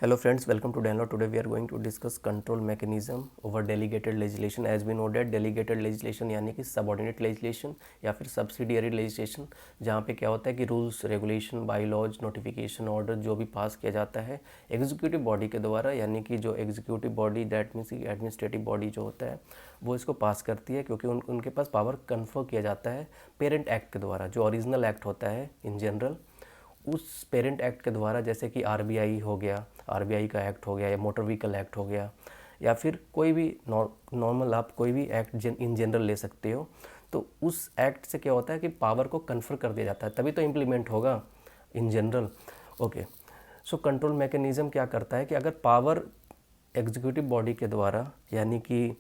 Hello friends, welcome to Download. Today we are going to discuss control mechanism over delegated legislation. As we know that delegated legislation यानी कि subordinate legislation या फिर subsidiary legislation, जहाँ पे क्या होता है कि rules, regulation, by laws, notification order जो भी पास किया जाता है एग्जीक्यूटिव बॉडी के द्वारा, यानी कि जो executive body that means administrative body जो होता है वो इसको पास करती है, क्योंकि उनके पास पावर कन्फर किया जाता है पेरेंट एक्ट के द्वारा, जो ओरिजिनल एक्ट होता है इन जनरल। उस पेरेंट एक्ट के द्वारा, जैसे कि आरबीआई हो गया, आरबीआई का एक्ट हो गया, या मोटर व्हीकल एक्ट हो गया, या फिर कोई भी नॉर्मल आप कोई भी एक्ट इन जनरल ले सकते हो। तो उस एक्ट से क्या होता है कि पावर को कन्फर कर दिया जाता है, तभी तो इम्प्लीमेंट होगा in general. Okay, so control mechanism क्या करता है कि अगर पावर एग्जीक्यूटिव बॉडी के द्वारा यानी कि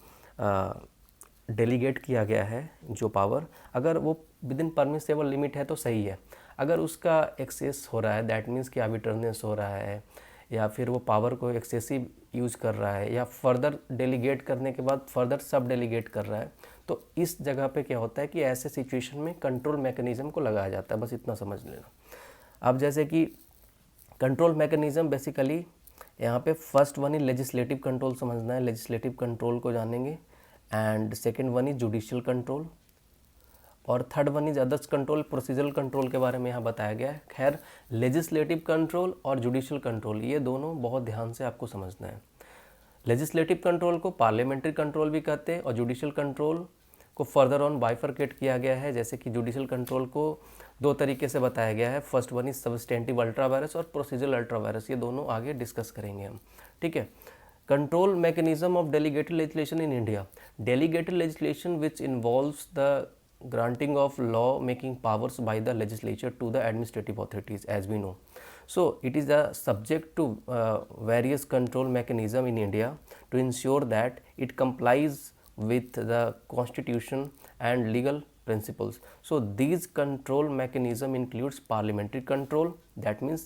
डेलीगेट किया गया है जो पावर, अगर वो विद इन परमिसेबल लिमिट है तो सही है। अगर उसका एक्सेस हो रहा है, दैट मीन्स कि आर्बिट्रेरीनेस हो रहा है, या फिर वो पावर को एक्सेसिव यूज कर रहा है, या फर्दर डेलीगेट करने के बाद फर्दर सब डेलीगेट कर रहा है, तो इस जगह पे क्या होता है कि ऐसे सिचुएशन में कंट्रोल मैकेनिज्म को लगाया जाता है। बस इतना समझ लेना। अब जैसे कि कंट्रोल मैकेनिज्म बेसिकली यहाँ पे फर्स्ट वन ही लेजिस्लेटिव कंट्रोल समझना है, लेजिस्लेटिव कंट्रोल को जानेंगे, and second one is judicial control, और third one is others control, procedural control के बारे में यहाँ बताया गया है। खैर, लेजिस्लेटिव कंट्रोल और जुडिशियल कंट्रोल ये दोनों बहुत ध्यान से आपको समझना है। लेजिस्लेटिव कंट्रोल को पार्लियामेंट्री कंट्रोल भी कहते हैं, और जुडिशियल कंट्रोल को फर्दर ऑन बाइफरकेट किया गया है। जैसे कि जुडिशियल कंट्रोल को दो तरीके से बताया गया है, first one is substantive ultra vires और प्रोसीजरल अल्ट्रा वायरस, ये दोनों आगे डिस्कस करेंगे हम। ठीक है। Control mechanism of delegated legislation in India. Delegated legislation which involves the granting of law making powers by the legislature to the administrative authorities, as we know. So it is subject to various control mechanism in India to ensure that it complies with the constitution and legal principles. So these control mechanism includes parliamentary control, that means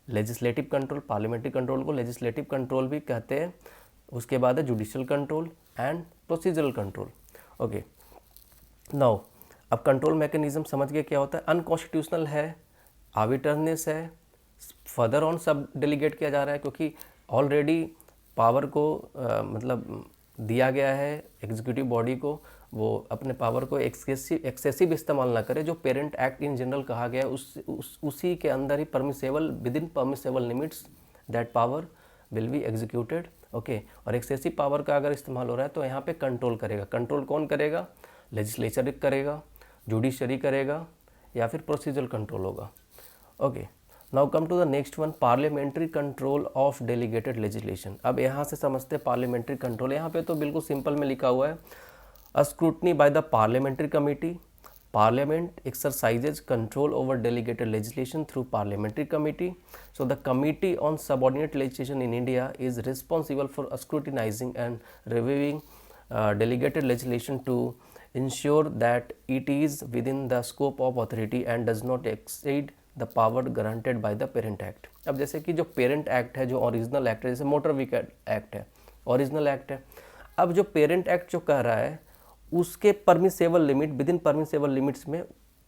legislative control, parliamentary control को legislative control भी कहते हैं। उसके बाद है judicial control and procedural control. Okay. Now अब control mechanism समझ गए क्या होता है। अनकॉन्स्टिट्यूशनल है, आर्बिट्रेरीनेस है, फर्दर ऑन सब डेलीगेट किया जा रहा है, क्योंकि ऑलरेडी पावर को मतलब दिया गया है एग्जीक्यूटिव बॉडी को, वो अपने पावर को एक्सेसिव इस्तेमाल ना करे। जो पेरेंट एक्ट इन जनरल कहा गया है उसी के अंदर ही permissible, within permissible limits that power will be executed. Okay, और एक्सेसिव पावर का अगर इस्तेमाल हो रहा है तो यहाँ पे कंट्रोल करेगा। कंट्रोल कौन करेगा? लेजिस्लेचर करेगा, जुडिशरी करेगा, या फिर प्रोसीजरल कंट्रोल होगा। Okay, now come to the next one, parliamentary control of delegated legislation. अब यहाँ से समझते हैं पार्लियामेंट्री कंट्रोल। यहाँ पे तो बिल्कुल सिंपल में लिखा हुआ है, a scrutiny by the parliamentary committee. Parliament exercises control over delegated legislation through parliamentary committee. So the Committee on Subordinate Legislation in India is responsible for scrutinizing and reviewing delegated legislation to ensure that it is within the scope of authority and does not exceed the power granted by the parent act. अब जैसे कि जो parent act है, जो original act है, जैसे motor vehicle act है, original act है। अब जो पेरेंट एक्ट जो कह रहा है उसके permissible limit, with in permissible limits में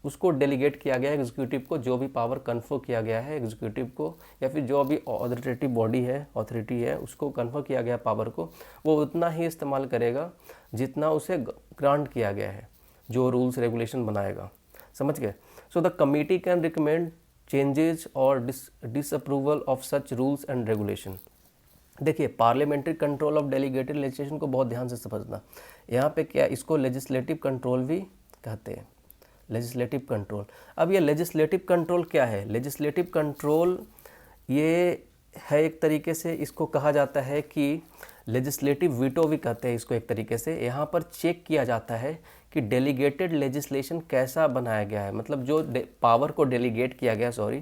उसको डेलीगेट किया गया है एग्जीक्यूटिव को। जो भी पावर कन्फर किया गया है एग्जीक्यूटिव को, या फिर जो भी ऑथोरिटेटिव बॉडी है, अथॉरिटी है, उसको कन्फर किया गया पावर को, वो उतना ही इस्तेमाल करेगा जितना उसे ग्रांट किया गया है, जो रूल्स रेगुलेशन बनाएगा। समझ गए? So the committee can recommend changes और disapproval of such rules and regulation. देखिए, parliamentary control of delegated legislation को बहुत ध्यान से समझना। यहाँ पे क्या, इसको लेजिस्लेटिव कंट्रोल भी कहते हैं, लेजिस्लेटिव कंट्रोल। अब ये लेजिस्लेटिव कंट्रोल क्या है? लेजिस्लेटिव कंट्रोल ये है एक तरीके से, इसको कहा जाता है कि लेजिस्लेटिव वीटो भी कहते हैं इसको एक तरीके से। यहाँ पर चेक किया जाता है कि डेलीगेटेड लेजिस्लेशन कैसा बनाया गया है, मतलब जो पावर को डेलीगेट किया गया,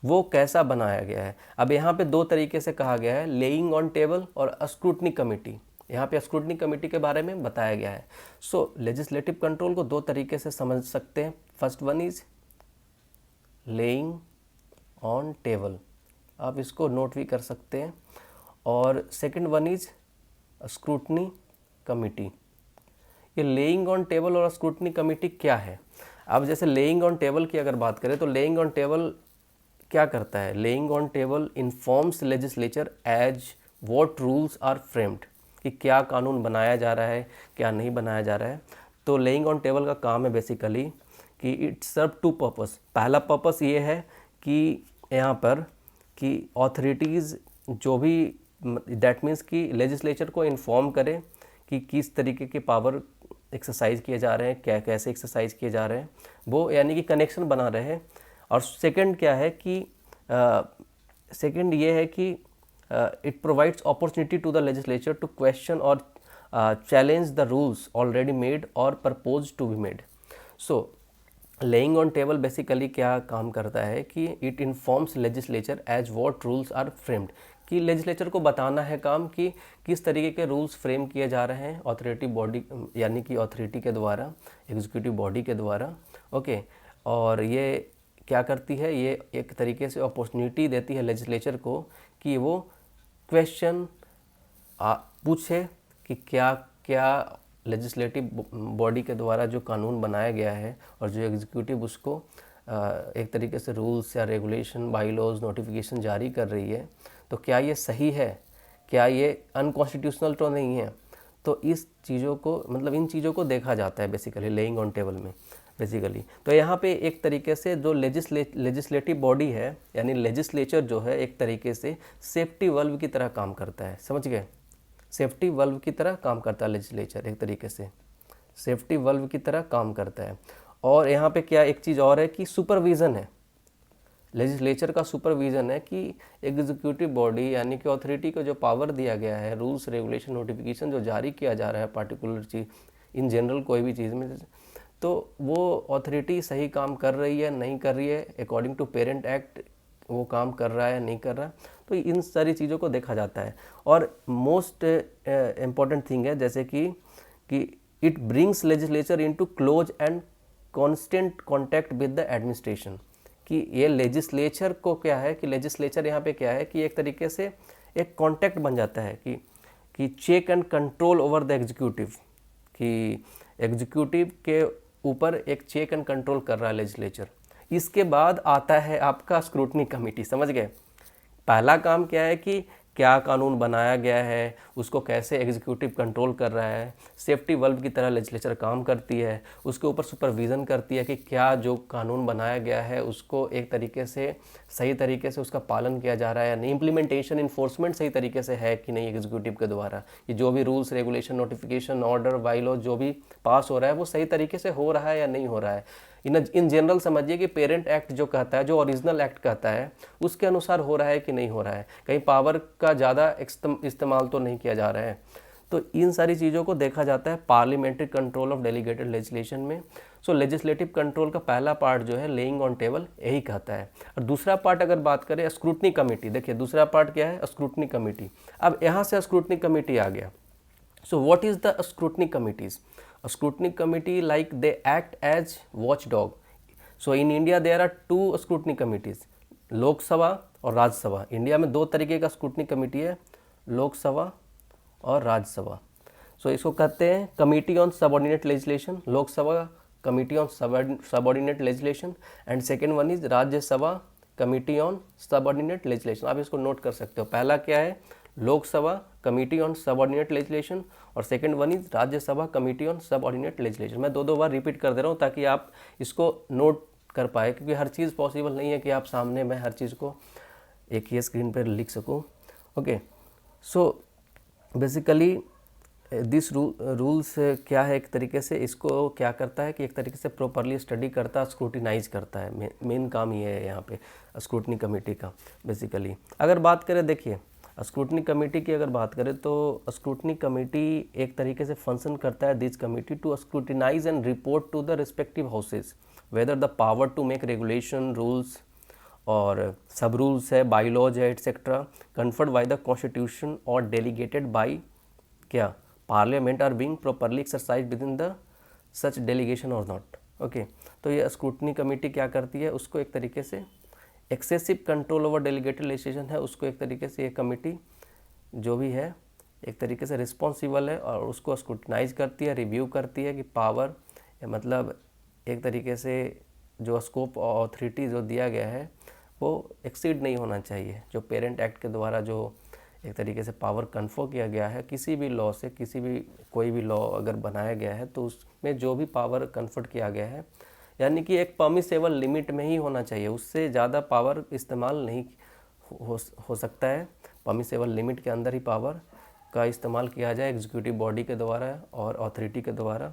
वो कैसा बनाया गया है। अब यहाँ पे दो तरीके से कहा गया है, लेइंग ऑन टेबल और स्क्रूटनी कमेटी। यहाँ पे स्क्रूटनी कमेटी के बारे में बताया गया है। सो लेजिस्लेटिव कंट्रोल को दो तरीके से समझ सकते हैं। First one is laying on table, आप इसको नोट भी कर सकते हैं, और second one is scrutiny committee. ये लेइंग ऑन टेबल और स्क्रूटनी कमेटी क्या है? अब जैसे लेइंग ऑन टेबल की अगर बात करें तो लेइंग ऑन टेबल क्या करता है, laying on table informs legislature as what rules are framed, कि क्या कानून बनाया जा रहा है, क्या नहीं बनाया जा रहा है। तो लेइंग ऑन टेबल का काम है बेसिकली कि इट सर्व टू पर्पस। पहला पर्पस ये है कि यहाँ पर कि ऑथोरिटीज़ जो भी, दैट मीन्स कि लेजिस्लेचर को इन्फॉर्म करे कि किस तरीके के पावर एक्सरसाइज किए जा रहे हैं, क्या कैसे एक्सरसाइज किए जा रहे हैं, वो यानी कि कनेक्शन बना रहे हैं। और सेकंड क्या है कि सेकंड ये है कि it provides opportunity to the legislature to question और challenge the rules already made और propose to be made. So laying on table basically क्या काम करता है कि it informs legislature as what rules are framed, कि लेजिस्लेचर को बताना है काम कि किस तरीके के रूल्स फ्रेम किए जा रहे हैं ऑथोरिटी बॉडी, यानी कि ऑथोरिटी के द्वारा, एग्जीक्यूटिव बॉडी के द्वारा। ओके, और ये क्या करती है, ये एक तरीके से अपॉर्चुनिटी देती है लेजिस्लेचर को कि वो क्वेश्चन पूछे कि क्या क्या लेजिस्लेटिव बॉडी के द्वारा जो कानून बनाया गया है और जो एग्जीक्यूटिव उसको एक तरीके से रूल्स या रेगुलेशन, बाई लॉज, नोटिफिकेशन जारी कर रही है, तो क्या ये सही है, क्या ये अनकॉन्स्टिट्यूशनल तो नहीं है। तो इस चीज़ों को, मतलब इन चीज़ों को देखा जाता है बेसिकली लेइंग ऑन टेबल में बेसिकली। तो यहाँ पे एक तरीके से जो लेजिस्लेटिव बॉडी है, यानी लेजिस्लेचर जो है, एक तरीके से सेफ्टी वल्व की तरह काम करता है। समझ गए, सेफ्टी वल्व की तरह काम करता है लेजिस्लेचर, एक तरीके से सेफ्टी वल्व की तरह काम करता है। और यहाँ पे क्या एक चीज़ और है कि सुपरविज़न है, लेजिस्लेचर का सुपरविज़न है कि एग्जीक्यूटिव बॉडी यानी कि अथॉरिटी को जो पावर दिया गया है, रूल्स, रेगुलेशन, नोटिफिकेशन जो जारी किया जा रहा है पार्टिकुलर चीज़, इन जनरल कोई भी चीज़ में, तो वो अथॉरिटी सही काम कर रही है, नहीं कर रही है, अकॉर्डिंग टू पेरेंट एक्ट वो काम कर रहा है, नहीं कर रहा। तो इन सारी चीज़ों को देखा जाता है। और मोस्ट इम्पॉर्टेंट थिंग है जैसे कि it brings legislature into close and constant contact with the administration, कि ये लेजिस्लेचर को क्या है कि लेजिस्लेचर यहाँ पे क्या है कि एक तरीके से एक कांटेक्ट बन जाता है कि check and control over the executive, कि एग्जीक्यूटिव के ऊपर एक चेक एंड कंट्रोल कर रहा है लेजिस्लेचर। इसके बाद आता है आपका स्क्रूटनी कमेटी। समझ गए, पहला काम क्या है कि क्या कानून बनाया गया है, उसको कैसे एग्जीक्यूटिव कंट्रोल कर रहा है, सेफ्टी वल्व की तरह लेजिस्लेचर काम करती है, उसके ऊपर सुपरविज़न करती है कि क्या जो कानून बनाया गया है उसको एक तरीके से सही तरीके से उसका पालन किया जा रहा है या नहीं, इम्प्लीमेंटेशन, इन्फोर्समेंट सही तरीके से है कि नहीं एग्जीक्यूटिव के द्वारा, कि जो भी rules, regulation, notification, order, by law जो भी पास हो रहा है वो सही तरीके से हो रहा है या नहीं हो रहा है। इन जनरल समझिए कि पेरेंट एक्ट जो कहता है, जो ओरिजिनल एक्ट कहता है, उसके अनुसार हो रहा है कि नहीं हो रहा है, कहीं पावर का ज़्यादा इस्तेमाल तो नहीं किया जा रहा है। तो इन सारी चीज़ों को देखा जाता है parliamentary control of delegated legislation में। सो लेजिस्लेटिव कंट्रोल का पहला पार्ट जो है लेइंग ऑन टेबल यही कहता है। और दूसरा पार्ट अगर बात करें स्क्रूटनी कमेटी, देखिए दूसरा पार्ट क्या है, स्क्रूटनी कमेटी। अब यहाँ से स्क्रूटनी कमेटी आ गया। So what is the scrutiny committees? A scrutiny committee, like they act as watchdog. So in India there are two scrutiny committees, Lok Sabha और राज्यसभा। इंडिया में दो तरीके का स्क्रूटनी कमेटी है, लोकसभा और राज्यसभा। सो इसको कहते हैं committee on subordinate legislation, Lok Sabha committee on subordinate legislation, and second one is Rajya Sabha committee on subordinate legislation. आप इसको नोट कर सकते हो, पहला क्या है Lok Sabha committee on subordinate legislation और second one is Rajya Sabha committee on subordinate legislation. मैं दो बार रिपीट कर दे रहा हूँ ताकि आप इसको नोट कर पाए, क्योंकि हर चीज़ पॉसिबल नहीं है कि आप सामने मैं हर चीज़ को एक ही स्क्रीन पर लिख सकूँ। Okay, so basically this rules क्या है, एक तरीके से इसको क्या करता है कि एक तरीके से प्रॉपरली स्टडी करता है, स्क्रूटिनाइज करता है। मेन काम ये है यहाँ पे स्क्रूटनी कमेटी का बेसिकली। अगर बात करें, देखिए स्क्रूटनी कमेटी की अगर बात करें तो स्क्रूटनी कमेटी एक तरीके से फंक्शन करता है this committee to scrutinize and report to the respective houses whether the power to make regulation, rules और सब रूल्स है, बाई लॉज है etcetera conferred by the constitution और डेलीगेटेड बाय क्या parliament are being properly exercise within the such delegation और not. Okay, तो ये scrutiny committee क्या करती है, उसको एक तरीके से excessive control over delegated legislation है, उसको एक तरीके से ये कमेटी जो भी है एक तरीके से रिस्पॉन्सिबल है और उसको स्क्रूटनाइज करती है, रिव्यू करती है कि पावर मतलब एक तरीके से जो स्कोप और ऑथोरिटी जो दिया गया है वो एक्सीड नहीं होना चाहिए। जो पेरेंट एक्ट के द्वारा जो एक तरीके से पावर कन्फर किया गया है किसी भी लॉ से, किसी भी कोई भी लॉ अगर बनाया गया है तो उसमें जो भी पावर कन्फर्ट किया गया है यानी कि एक परमिसेबल लिमिट में ही होना चाहिए, उससे ज़्यादा पावर इस्तेमाल नहीं हो सकता है। परमिसेबल लिमिट के अंदर ही पावर का इस्तेमाल किया जाए एग्जीक्यूटिव बॉडी के द्वारा और अथॉरिटी के द्वारा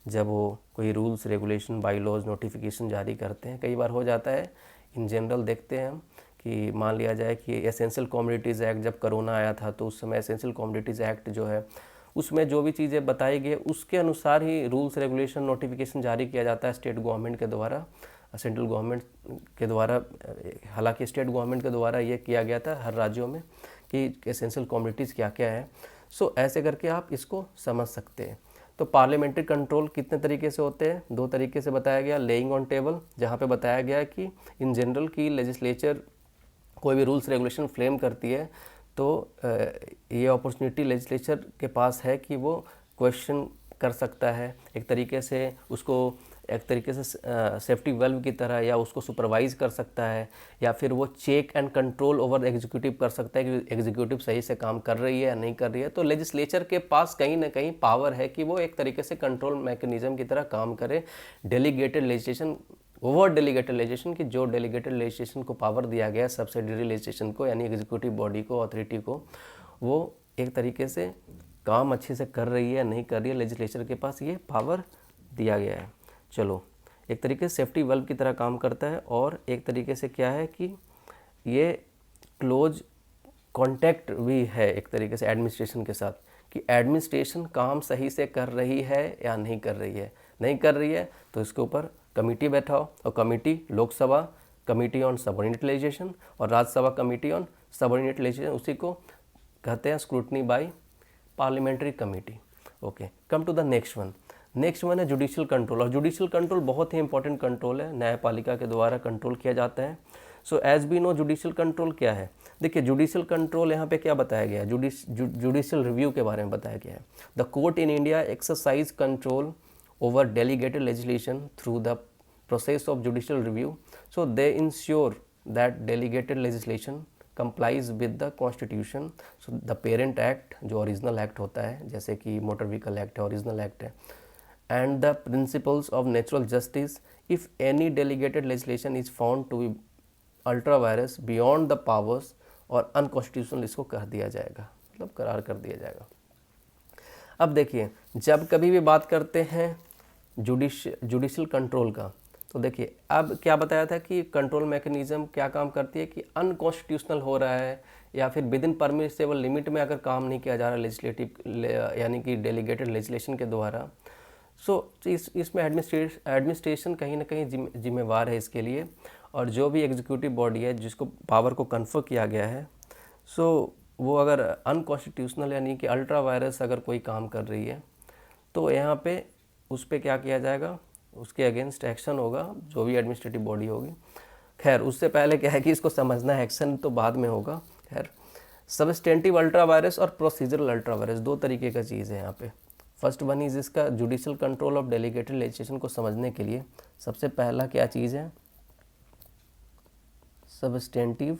जब वो कोई rules regulation by laws notification जारी करते हैं। कई बार हो जाता है इन जनरल देखते हैं हम कि मान लिया जाए कि एसेंशियल कमोडिटीज़ एक्ट जब कोरोना आया था तो उस समय एसेंशियल कमोडिटीज़ एक्ट जो है उसमें जो भी चीज़ें बताई गई उसके अनुसार ही रूल्स रेगुलेशन नोटिफिकेशन जारी किया जाता है स्टेट गवर्नमेंट के द्वारा, सेंट्रल गवर्नमेंट के द्वारा। हालांकि स्टेट गवर्नमेंट के द्वारा ये किया गया था हर राज्यों में कि एसेंशियल कमोडिटीज़ क्या क्या है। सो ऐसे करके आप इसको समझ सकते हैं। तो पार्लियामेंट्री कंट्रोल कितने तरीके से होते हैं, दो तरीके से बताया गया। लेइंग ऑन टेबल, जहाँ पे बताया गया कि इन जनरल की लेजिस्लेचर कोई भी रूल्स रेगुलेशन फ्रेम करती है तो ये अपॉर्चुनिटी लेजिस्लेचर के पास है कि वो क्वेश्चन कर सकता है, एक तरीके से उसको एक तरीके से सेफ्टी वेल्व की तरह या उसको सुपरवाइज कर सकता है या फिर वो check and control over executive कर सकता है कि एग्जीक्यूटिव सही से काम कर रही है या नहीं कर रही है। तो लेजिस्लेचर के पास कहीं ना कहीं पावर है कि वो एक तरीके से कंट्रोल मैकेनिज्म की तरह काम करे। Delegated legislation, over delegated legislation की जो डेलीगेटेड लेजिस्लेशन को पावर दिया गया है सब्सिडियरी लेजिस्लेशन को यानी एग्जीक्यूटिव बॉडी को, अथॉरिटी को, वो एक तरीके से काम अच्छे से कर रही है नहीं कर रही है, लेजिस्लेचर के पास ये पावर दिया गया है। चलो, एक तरीके से सेफ्टी वेल्व की तरह काम करता है और एक तरीके से क्या है कि ये क्लोज कांटेक्ट भी है एक तरीके से एडमिनिस्ट्रेशन के साथ कि एडमिनिस्ट्रेशन काम सही से कर रही है या नहीं कर रही है। नहीं कर रही है तो इसके ऊपर कमेटी बैठाओ और committee Lok Sabha committee on subordinate legislation और Rajya Sabha committee on subordinate legislation, उसी को कहते हैं scrutiny by parliamentary committee. Okay, come to the next one. Next one है जुडिशियल कंट्रोल। और जुडिशियल कंट्रोल बहुत ही इंपॉर्टेंट कंट्रोल है, न्यायपालिका के द्वारा कंट्रोल किया जाता है। So as we know judicial control क्या है। देखिए जुडिशियल कंट्रोल यहाँ पे क्या बताया गया है, जुडिशियल रिव्यू के बारे में बताया गया है। The court in India exercise control over delegated legislation through the process of judicial review. So they ensure that delegated legislation complies with the constitution. So the parent act जो original act होता है जैसे कि motor vehicle act है, original act है, and the principles of natural justice if any delegated legislation is found to be ultra virus beyond the powers और unconstitutional इसको कह दिया जाएगा, मतलब करार कर दिया जाएगा। अब देखिए जब कभी भी बात करते हैं जुडिशियल कंट्रोल का तो देखिए अब क्या बताया था कि कंट्रोल मैकेनिज्म क्या काम करती है कि अनकॉन्स्टिट्यूशनल हो रहा है या फिर विद इन परमिसेबल लिमिट में अगर काम नहीं किया जा रहा लेजिस्लेटिव यानी कि डेलीगेटेड लेजिस्लेशन के द्वारा। सो इसमें एडमिनिस्ट्रेशन कहीं ना कहीं जिम्मेवार है इसके लिए, और जो भी एग्जीक्यूटिव बॉडी है जिसको पावर को कन्फर किया गया है सो वो अगर अनकॉन्स्टिट्यूशनल यानी कि अल्ट्रा वायरस अगर कोई काम कर रही है तो यहाँ पे उस पर क्या किया जाएगा, उसके अगेंस्ट एक्शन होगा जो भी एडमिनिस्ट्रेटिव बॉडी होगी। खैर उससे पहले क्या है कि इसको समझना है, एक्शन तो बाद में होगा। खैर सबस्टेंटिव अल्ट्रा वायरस और प्रोसीजरल अल्ट्रा वायरस दो तरीके का चीज़ है यहाँ पे। फर्स्ट वन इज इसका judicial control of delegated legislation को समझने के लिए सबसे पहला क्या चीज़ है, सबस्टेंटिव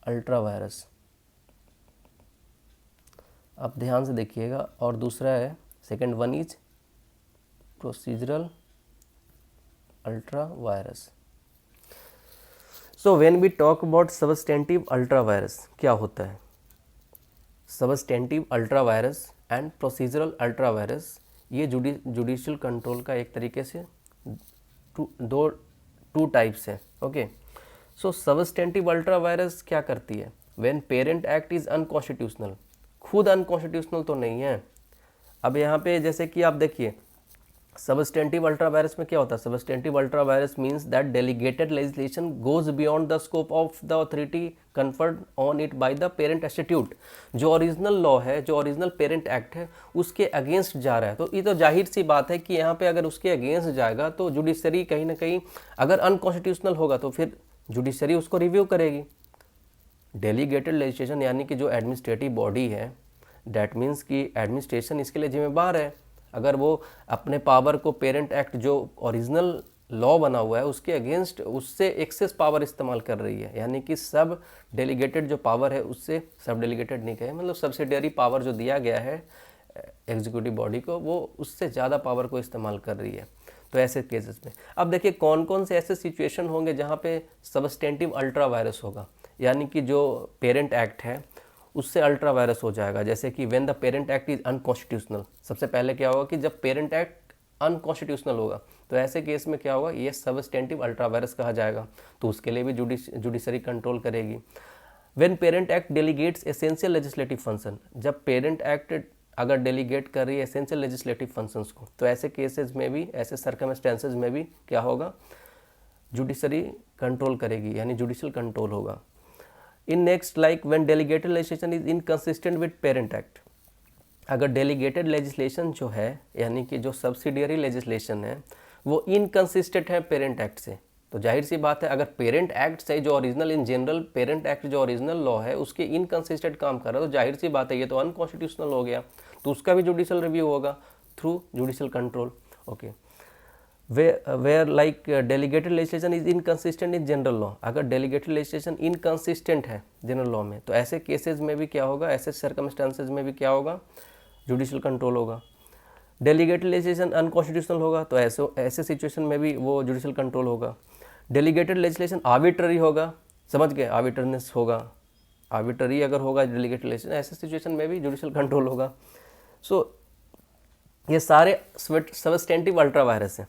अल्ट्रा वायरस, आप ध्यान से देखिएगा। और दूसरा है second one is procedural ultra vires. So when we talk about substantive ultra vires, क्या होता है substantive ultra vires and procedural ultra vires, ये जुडिशियल कंट्रोल का एक तरीके से टू टाइप्स है। Okay, so substantive ultra vires क्या करती है, when parent act is unconstitutional, खुद अनकॉन्स्टिट्यूशनल तो नहीं है। अब यहाँ पे जैसे कि आप देखिए सबस्टेंटिव अल्ट्रा वायरस में क्या होता है, substantive ultra virus means that delegated legislation goes beyond the scope of the authority conferred on it by the parent institute. जो ओरिजिनल लॉ है, जो ओरिजिनल पेरेंट एक्ट है, उसके अगेंस्ट जा रहा है। तो ये तो जाहिर सी बात है कि यहाँ पे अगर उसके अगेंस्ट जाएगा तो जुडिशरी कहीं ना कहीं अगर अनकॉन्स्टिट्यूशनल होगा तो फिर जुडिशरी उसको रिव्यू करेगी। डेलीगेटेड लेजिस्लेशन यानी कि जो एडमिनिस्ट्रेटिव बॉडी है, डैट मीन्स कि एडमिनिस्ट्रेशन इसके लिए जिम्मेदार है। अगर वो अपने पावर को पेरेंट एक्ट जो ओरिजिनल लॉ बना हुआ है उसके अगेंस्ट उससे एक्सेस पावर इस्तेमाल कर रही है, यानी कि सब डेलीगेटेड जो पावर है उससे, सब डेलीगेटेड नहीं कहे, मतलब सब्सिडियरी पावर जो दिया गया है एग्जीक्यूटिव बॉडी को, वो उससे ज़्यादा पावर को इस्तेमाल कर रही है। तो ऐसे केसेस में अब देखिए कौन कौन से ऐसे सिचुएशन होंगे जहाँ पे सबस्टेंटिव अल्ट्रा वायरस होगा, यानी कि जो पेरेंट एक्ट है उससे अल्ट्रा वायरस हो जाएगा। जैसे कि when the parent act is unconstitutional, सबसे पहले क्या होगा कि जब पेरेंट एक्ट अनकॉन्स्टिट्यूशनल होगा तो ऐसे केस में क्या होगा, ये सबस्टेंटिव अल्ट्रा वायरस कहा जाएगा, तो उसके लिए भी जुडिशरी कंट्रोल करेगी। When parent act delegates essential legislative function, जब पेरेंट एक्ट अगर डेलीगेट कर रही है एसेंशियल लेजिस्लेटिव फंक्शंस को, तो ऐसे केसेस में भी, ऐसे सर्कमस्टेंसेज में भी क्या होगा, जुडिशरी कंट्रोल करेगी, यानी जुडिशियल कंट्रोल होगा। In next like when delegated legislation is inconsistent with parent act, अगर डेलीगेटेड लेजिस्लेशन जो है यानी कि जो सब्सिडियरी लेजिस्लेशन है वो इनकंसिस्टेंट है पेरेंट एक्ट से, तो जाहिर सी बात है अगर पेरेंट एक्ट से जो original in general parent act जो ओरिजिनल लॉ है उसके इनकंसिस्टेंट काम कर रहा है, तो जाहिर सी बात है ये तो अनकॉन्स्टिट्यूशनल हो गया, तो उसका भी जुडिशियल रिव्यू होगा through judicial control. Okay, where like delegated legislation is inconsistent in general law, अगर डेलीगेटेड लेजिस्लेशन इनकंसिस्टेंट है जनरल लॉ में, तो ऐसे केसेस में भी क्या होगा, ऐसे सर्कमस्टांसेस में भी क्या होगा, जुडिशियल कंट्रोल होगा। डेलीगेटेड लेजिस्लेशन अनकॉन्स्टिट्यूशनल होगा तो ऐसे सिचुएशन में भी वो जुडिशियल कंट्रोल होगा। डेलीगेटेड लेजिस्लेशन आर्बिट्ररी होगा, समझ गए, आर्बिट्ररीनेस होगा, आर्बिट्ररी अगर होगा डेलीगेटेड लेजिस्लेशन, ऐसे सिचुएशन में भी जुडिशियल कंट्रोल होगा। सो ये सारे सबस्टेंटिव अल्ट्रा वायरस हैं।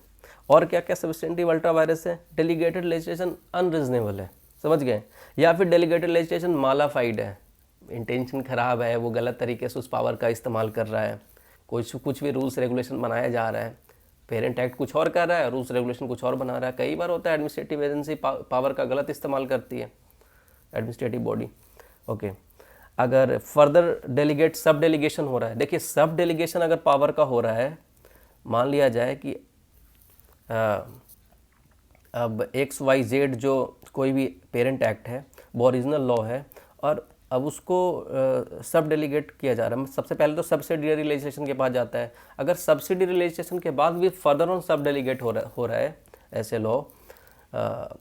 और क्या क्या सबस्टेंटिव अल्ट्रा वायरस है, डेलीगेटेड लेजिस्लेशन अनरीजनेबल है, समझ गए, या फिर डेलीगेटेड लेजिस्लेशन मालाफाइड है, इंटेंशन खराब है, वो गलत तरीके से उस पावर का इस्तेमाल कर रहा है, कुछ भी रूल्स रेगुलेशन बनाया जा रहा है, पेरेंट एक्ट कुछ और कर रहा है, रूल्स रेगुलेशन कुछ और बना रहा है। कई बार होता है एडमिनिस्ट्रेटिव एजेंसी पावर का गलत इस्तेमाल करती है, एडमिनिस्ट्रेटिव बॉडी। ओके, अगर फर्दर डेलीगेट सब डेलीगेशन हो रहा है, देखिए सब डेलीगेशन अगर पावर का हो रहा है, मान लिया जाए कि अब XYZ जो कोई भी पेरेंट एक्ट है वो ओरिजिनल लॉ है और अब उसको सब डेलीगेट किया जा रहा है, सबसे पहले तो सब्सिडियरी लेजिस्लेशन के पास जाता है, अगर सब्सिडियरी लेजिस्लेशन के बाद भी फर्दर ऑन सब डेलीगेट हो रहा है ऐसे लॉ,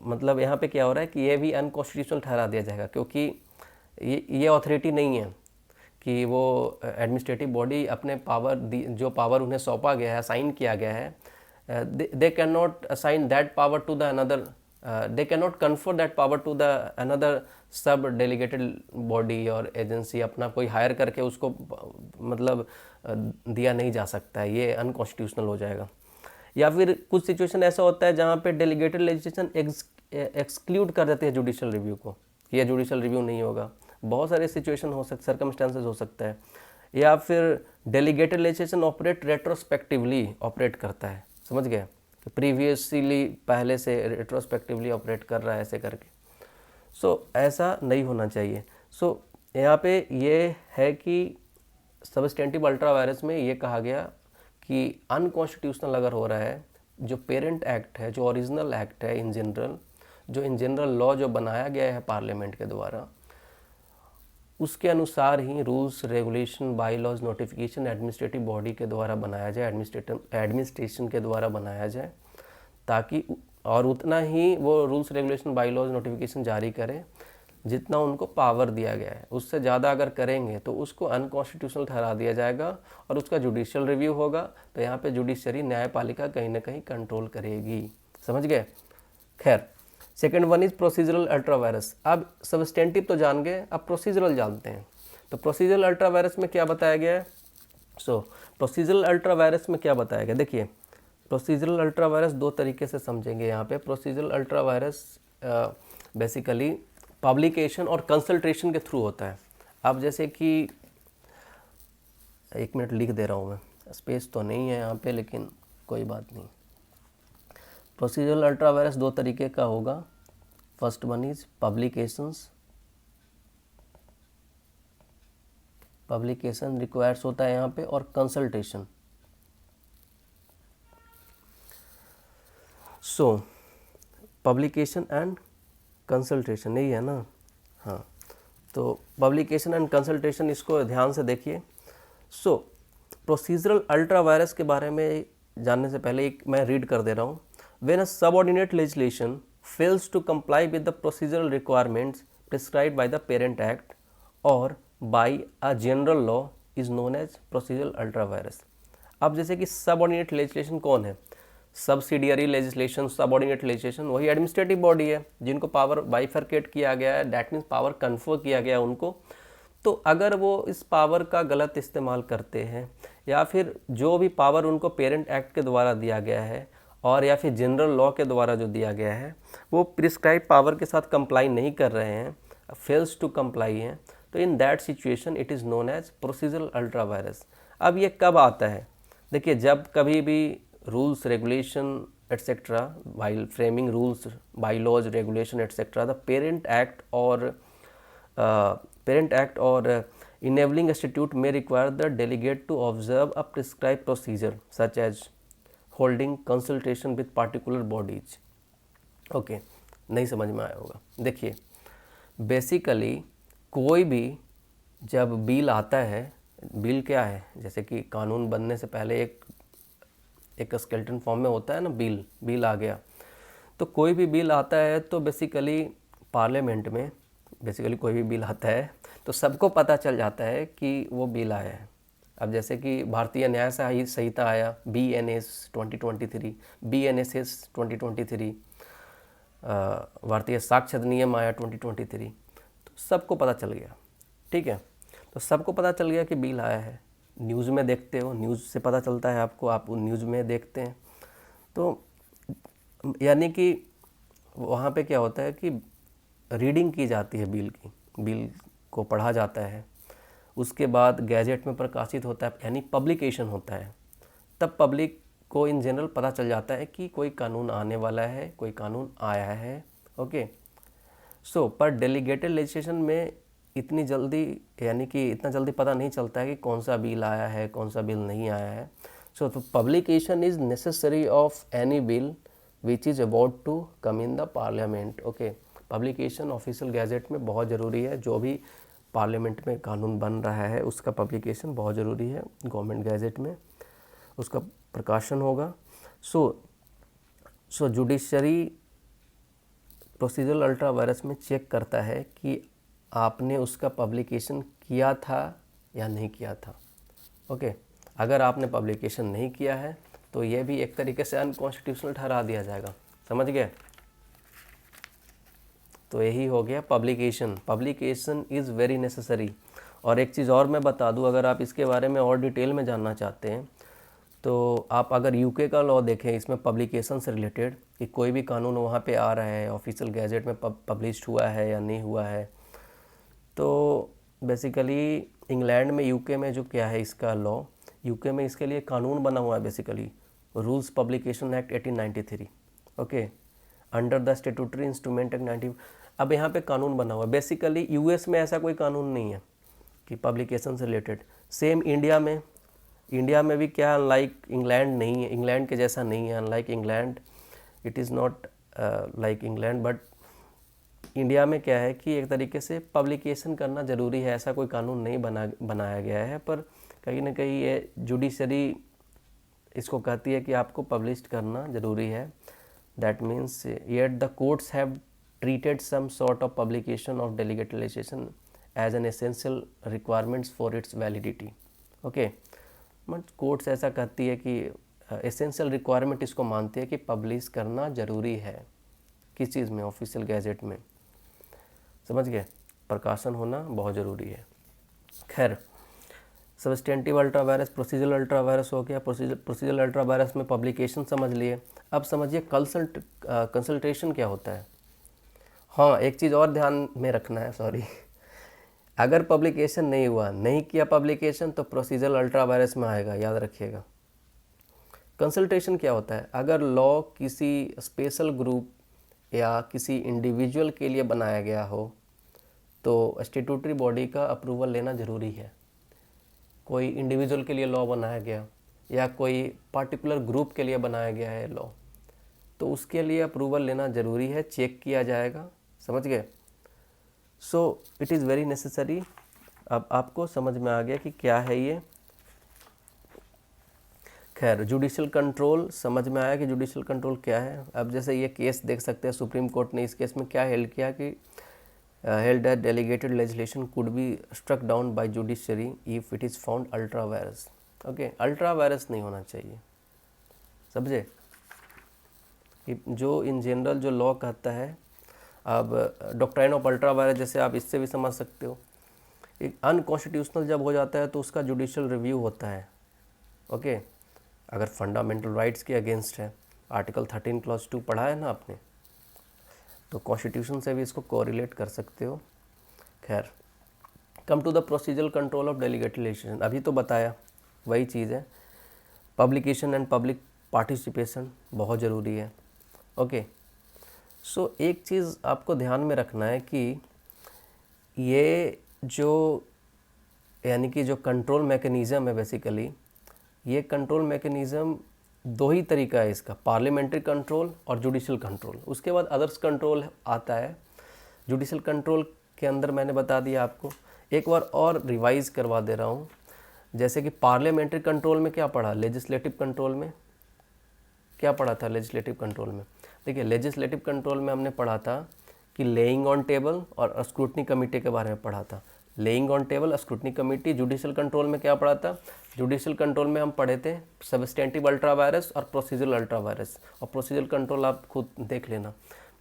मतलब यहाँ पे क्या हो रहा है कि ये भी अनकॉन्स्टिट्यूशनल ठहरा दिया जाएगा, क्योंकि ये अथॉरिटी नहीं है कि वो एडमिनिस्ट्रेटिव बॉडी अपने जो पावर उन्हें सौंपा गया है, असाइन किया गया है, they cannot assign that power to the another, they cannot confer that power to the another sub delegated body और एजेंसी, अपना कोई हायर करके उसको मतलब दिया नहीं जा सकता है, ये अनकॉन्स्टिट्यूशनल हो जाएगा। या फिर कुछ सिचुएशन ऐसा होता है जहाँ पे डेलीगेटेड लेजिस्लेशन एक्सक्लूड कर देते हैं जुडिशियल रिव्यू को, ये जुडिशियल रिव्यू नहीं होगा, बहुत सारे सिचुएशन हो सकते, सर्कमस्टांसेस हो सकता है। या फिर delegated legislation operate retrospectively operate करता है, समझ गए, तो प्रीवियसली पहले से रेट्रोस्पेक्टिवली ऑपरेट कर रहा है ऐसे करके। सो ऐसा नहीं होना चाहिए। सो यहाँ पे ये है कि सबस्टेंटिव अल्ट्रा वायरस में ये कहा गया कि अनकॉन्स्टिट्यूशनल अगर हो रहा है, जो पेरेंट एक्ट है, जो ओरिजिनल एक्ट है इन जनरल, जो इन जनरल लॉ जो बनाया गया है पार्लियामेंट के द्वारा, उसके अनुसार ही rules regulation by laws notification administrative body के द्वारा बनाया जाए, एडमिनिस्ट्रेशन के द्वारा बनाया जाए, ताकि और उतना ही वो rules regulation by laws notification जारी करें जितना उनको पावर दिया गया है, उससे ज़्यादा अगर करेंगे तो उसको अनकॉन्स्टिट्यूशनल ठहरा दिया जाएगा और उसका जुडिशियल रिव्यू होगा। तो यहाँ पे जुडिशरी न्यायपालिका कहीं ना कहीं कंट्रोल करेगी, समझ गए। खैर, second one is procedural ultra vires. अब सबस्टेंटिव तो जान गए, अब प्रोसीजरल जानते हैं। तो प्रोसीजरल अल्ट्रा वायरस में क्या बताया गया है, प्रोसीजरल अल्ट्रा वायरस में क्या बताया गया, देखिए प्रोसीजरल अल्ट्रा वायरस दो तरीके से समझेंगे यहाँ पे। Procedural ultra virus basically publication और कंसल्टेशन के थ्रू होता है। अब जैसे कि 1 मिनट लिख दे रहा हूँ मैं, स्पेस तो नहीं है यहाँ पे, लेकिन कोई बात नहीं। प्रोसीजरल अल्ट्रा वायरस दो तरीके का होगा। First one is publications, publication requires होता है यहाँ पे, और consultation. So publication and consultation यही है ना, हाँ। तो पब्लिकेशन एंड कंसल्टेशन, इसको ध्यान से देखिए। सो प्रोसीजरल अल्ट्रा वायरस के बारे में जानने से पहले एक मैं रीड कर दे रहा हूँ। When a subordinate legislation fails to comply with the procedural requirements prescribed by the Parent Act or by a general law is known as procedural ultra virus. अब जैसे कि सबऑर्डिनेट लेजिस्लेशन कौन है, सब्सिडियरी लेजिस्लेशन, सबऑर्डिनेट लेजिस्लेशन वही administrative body है जिनको power bifurcate किया गया है, दैट मीन्स पावर कन्फर किया गया है उनको। तो अगर वो इस पावर का गलत इस्तेमाल करते हैं या फिर जो भी पावर उनको पेरेंट एक्ट के द्वारा दिया गया है और या फिर जनरल लॉ के द्वारा जो दिया गया है वो प्रिस्क्राइब पावर के साथ कंप्लाई नहीं कर रहे हैं, फेल्स टू कंप्लाई हैं, तो in that situation it is known as procedural ultra vires. अब ये कब आता है, देखिए जब कभी भी rules regulation etcetera while framing rules bye laws regulation etcetera the parent act और enabling institute may require the delegate to observe a prescribed procedure such as holding consultation with particular bodies। Okay, नहीं समझ में आया होगा। देखिए basically कोई भी जब बिल आता है, बिल क्या है, जैसे कि कानून बनने से पहले एक स्केलेटन फॉर्म में होता है ना, बिल आ गया, तो कोई भी बिल आता है तो बेसिकली पार्लियामेंट में बेसिकली कोई भी बिल आता है तो सबको पता चल जाता है कि वो बिल आया है। अब जैसे कि भारतीय न्याय संहिता आया BNS 2023, BNSS 2023, भारतीय साक्ष्य अधिनियम आया 2023, तो सबको पता चल गया। ठीक है, तो सबको पता चल गया कि बिल आया है। न्यूज़ में देखते हो, न्यूज़ से पता चलता है आपको, आप न्यूज़ में देखते हैं, तो यानी कि वहाँ पे क्या होता है कि रीडिंग की जाती है बिल को पढ़ा जाता है, उसके बाद गैजेट में प्रकाशित होता है, यानी पब्लिकेशन होता है, तब पब्लिक को इन जनरल पता चल जाता है कि कोई कानून आने वाला है, कोई कानून आया है। ओके, सो पर डेलीगेटेड लेजिस्लेशन में इतनी जल्दी, यानी कि इतना जल्दी पता नहीं चलता है कि कौन सा बिल आया है, कौन सा बिल नहीं आया है। सो तो publication is necessary of any bill which is about to come in the parliament. Okay, publication official gazette में बहुत ज़रूरी है, जो भी पार्लियामेंट में कानून बन रहा है उसका पब्लिकेशन बहुत ज़रूरी है, गवर्नमेंट गैजेट में उसका प्रकाशन होगा। सो जुडिशरी प्रोसीजरल अल्ट्रा वायरस में चेक करता है कि आपने उसका पब्लिकेशन किया था या नहीं किया था। ओके, अगर आपने पब्लिकेशन नहीं किया है तो ये भी एक तरीके से अनकॉन्स्टिट्यूशनल ठहरा दिया जाएगा, समझ गए। तो यही हो गया पब्लिकेशन इज़ वेरी नेसेसरी। और एक चीज़ और मैं बता दूं, अगर आप इसके बारे में और डिटेल में जानना चाहते हैं तो आप अगर यूके का लॉ देखें इसमें पब्लिकेशन से रिलेटेड कि कोई भी कानून वहाँ पे आ रहा है, ऑफिशियल गैजेट में पब्लिश हुआ है या नहीं हुआ है, तो बेसिकली इंग्लैंड में, यूके में जो क्या है इसका लॉ, यूके में इसके लिए कानून बना हुआ है basically, rules publication act 1893। Okay, under the statutory instrument act 90। अब यहाँ पे कानून बना हुआ है। बेसिकली यूएस में ऐसा कोई कानून नहीं है कि पब्लिकेशन से रिलेटेड। सेम इंडिया में भी क्या, अनलाइक इंग्लैंड नहीं है, इंग्लैंड के जैसा नहीं है, unlike England it is not like England, but India में क्या है कि एक तरीके से पब्लिकेशन करना ज़रूरी है, ऐसा कोई कानून नहीं बनाया गया है, पर कहीं ना कहीं ये जुडिशरी इसको कहती है कि आपको पब्लिश करना ज़रूरी है। That means yet the courts have treated some sort of publication of delegated legislation as an essential requirements for its validity। Okay, but courts ऐसा कहती है कि एसेंशियल रिक्वायरमेंट इसको मानती है कि पब्लिश करना ज़रूरी है, किस चीज़ में, ऑफिशियल गैजेट में, समझ गए, प्रकाशन होना बहुत ज़रूरी है। खैर, substantive ultra vires, procedural ultra virus हो गया। प्रोसीजरल अल्ट्रा वायरस में पब्लिकेशन समझ लिए। अब समझिए कंसल्टेशन क्या होता है। हाँ, एक चीज़ और ध्यान में रखना है, सॉरी, अगर पब्लिकेशन नहीं हुआ, नहीं किया पब्लिकेशन, तो प्रोसीजरल अल्ट्रा वायरस में आएगा, याद रखिएगा। कंसल्टेशन क्या होता है, अगर लॉ किसी स्पेशल ग्रुप या किसी इंडिविजुअल के लिए बनाया गया हो तो स्टेटूटरी बॉडी का अप्रूवल लेना ज़रूरी है। कोई इंडिविजुअल के लिए लॉ बनाया गया या कोई पार्टिकुलर ग्रुप के लिए बनाया गया है लॉ, तो उसके लिए अप्रूवल लेना ज़रूरी है, चेक किया जाएगा, समझ गए। So it is very necessary. अब आपको समझ में आ गया कि क्या है ये। खैर, जुडिशियल कंट्रोल समझ में आया कि जुडिशियल कंट्रोल क्या है। अब जैसे ये केस देख सकते हैं, सुप्रीम कोर्ट ने इस केस में क्या हेल्ड किया कि held that delegated legislation could be struck down by judiciary if it is found ultra virus। Okay, ultra vires नहीं होना चाहिए, समझे कि जो इन जनरल जो लॉ कहता है। अब डॉक्ट्राइन ऑफ अल्ट्रा वायरस जैसे आप इससे भी समझ सकते हो, एक अनकॉन्स्टिट्यूशनल जब हो जाता है तो उसका जुडिशियल रिव्यू होता है। ओके, अगर फंडामेंटल राइट्स के अगेंस्ट है, आर्टिकल 13 क्लॉज 2 पढ़ा है ना आपने, तो कॉन्स्टिट्यूशन से भी इसको कोरिलेट कर सकते हो। खैर, come to the procedural control of delegated legislation, अभी तो बताया वही चीज़ है। पब्लिकेशन एंड पब्लिक पार्टिसिपेशन बहुत ज़रूरी है। ओके, सो एक चीज़ आपको ध्यान में रखना है कि ये जो यानी कि जो कंट्रोल मैकेनिज़्म है, बेसिकली ये कंट्रोल मैकेनिज़्म दो ही तरीका है इसका, पार्लियामेंट्री कंट्रोल और जुडिशियल कंट्रोल। उसके बाद अदर्स कंट्रोल आता है। जुडिशियल कंट्रोल के अंदर मैंने बता दिया आपको, एक बार और रिवाइज करवा दे रहा हूँ। जैसे कि पार्लियामेंट्री कंट्रोल में क्या पढ़ा, लेजिस्लेटिव कंट्रोल में क्या पढ़ा था, लेजिस्लेटिव कंट्रोल में देखिए, लेजिस्लेटिव कंट्रोल में हमने पढ़ा था कि लेइंग ऑन टेबल और स्क्रूटनी कमेटी के बारे में पढ़ा था। Laying on table, scrutiny committee. Judicial control में क्या पढ़ा था, जुडिशियल कंट्रोल में हम पढ़े थे सबस्टेंटिव अल्ट्रा वायरस और प्रोसीजरल अल्ट्रा वायरस। और प्रोसीजरल कंट्रोल आप खुद देख लेना।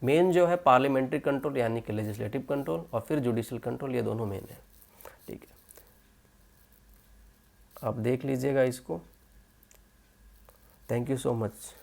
मेन जो है पार्लियामेंट्री कंट्रोल यानी कि लेजिस्लेटिव कंट्रोल, और फिर जुडिशियल कंट्रोल, ये दोनों मेन है। ठीक है, आप देख लीजिएगा इसको। Thank you so much.